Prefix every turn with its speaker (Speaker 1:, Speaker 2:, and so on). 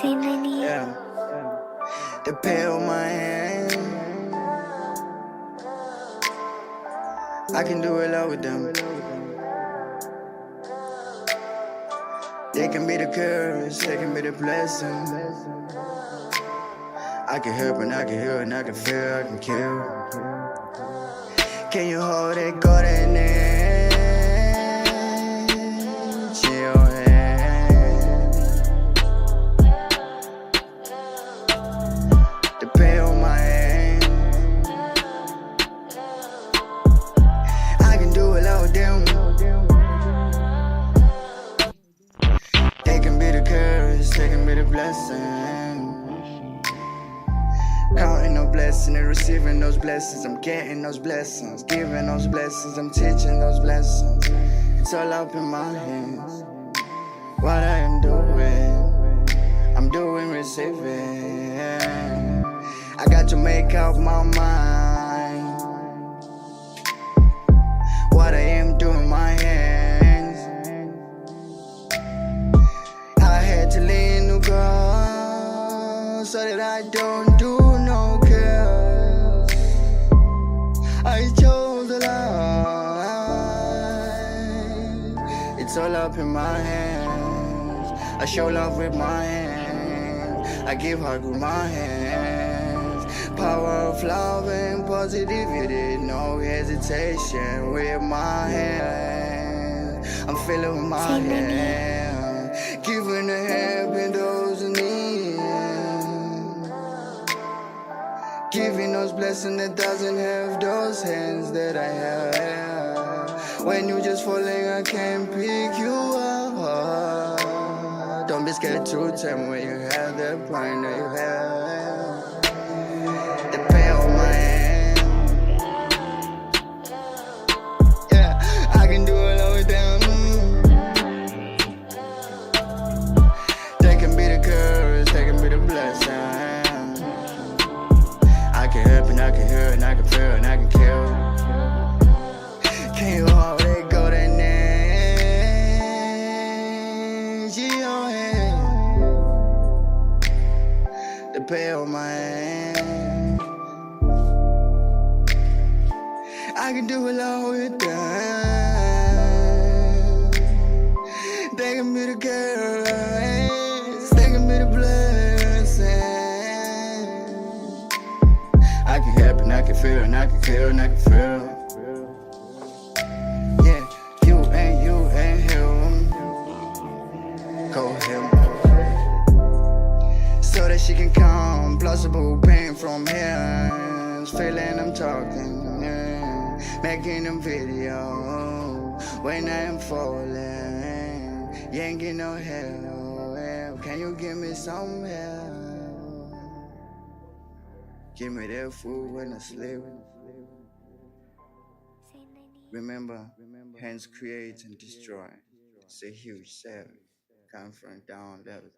Speaker 1: Say Nani.
Speaker 2: Yeah. The pill on my hand. I can do it all with them. They can be the curse, they can be the blessing. I can help and I can heal and I can feel, I can kill. Can you hold it, go in there? Chill hand. The pay on my hand. I can do it all with them. They can be the curse, they can be the blessing. Counting no blessings and receiving those blessings. I'm getting those blessings, giving those blessings. I'm teaching those blessings. It's all up in my hands. What I am doing, I'm doing receiving. I got to make up my mind. What I am doing, my hands. I had to lean to God so that I don't do no cares. I chose a lie. It's all up in my hands. I show love with my hands. I give heart with my hands. Power of love and positivity, no hesitation with my hands. I'm feeling with my
Speaker 1: Say Nani.
Speaker 2: hands. Giving a hand in those in need. Giving those blessings that doesn't have those hands that I have. When you just falling, I can't pick you up. Don't be scared to tell me when you have that point that you have. The pain on my hand. Yeah, I can do it all with them. They can be the curse, they can be the blessing. I can help and I can hear and I can feel and I can kill. Can you hold it, go to next? Your hand. The pay on my hand. I can do it all with them. They can be the curse, they can be the blessing. I can help and I can feel and I can kill and I can feel. Yeah, you and him. Call him. So that she can come, plausible pain from hands. Feeling I'm talking, yeah. Making them video when I am falling. You ain't get no help. Can you give me some help? Give me that food when I sleep.
Speaker 1: Say Nani.
Speaker 2: Remember, hands create and destroy. It's a huge savage. Come from down level.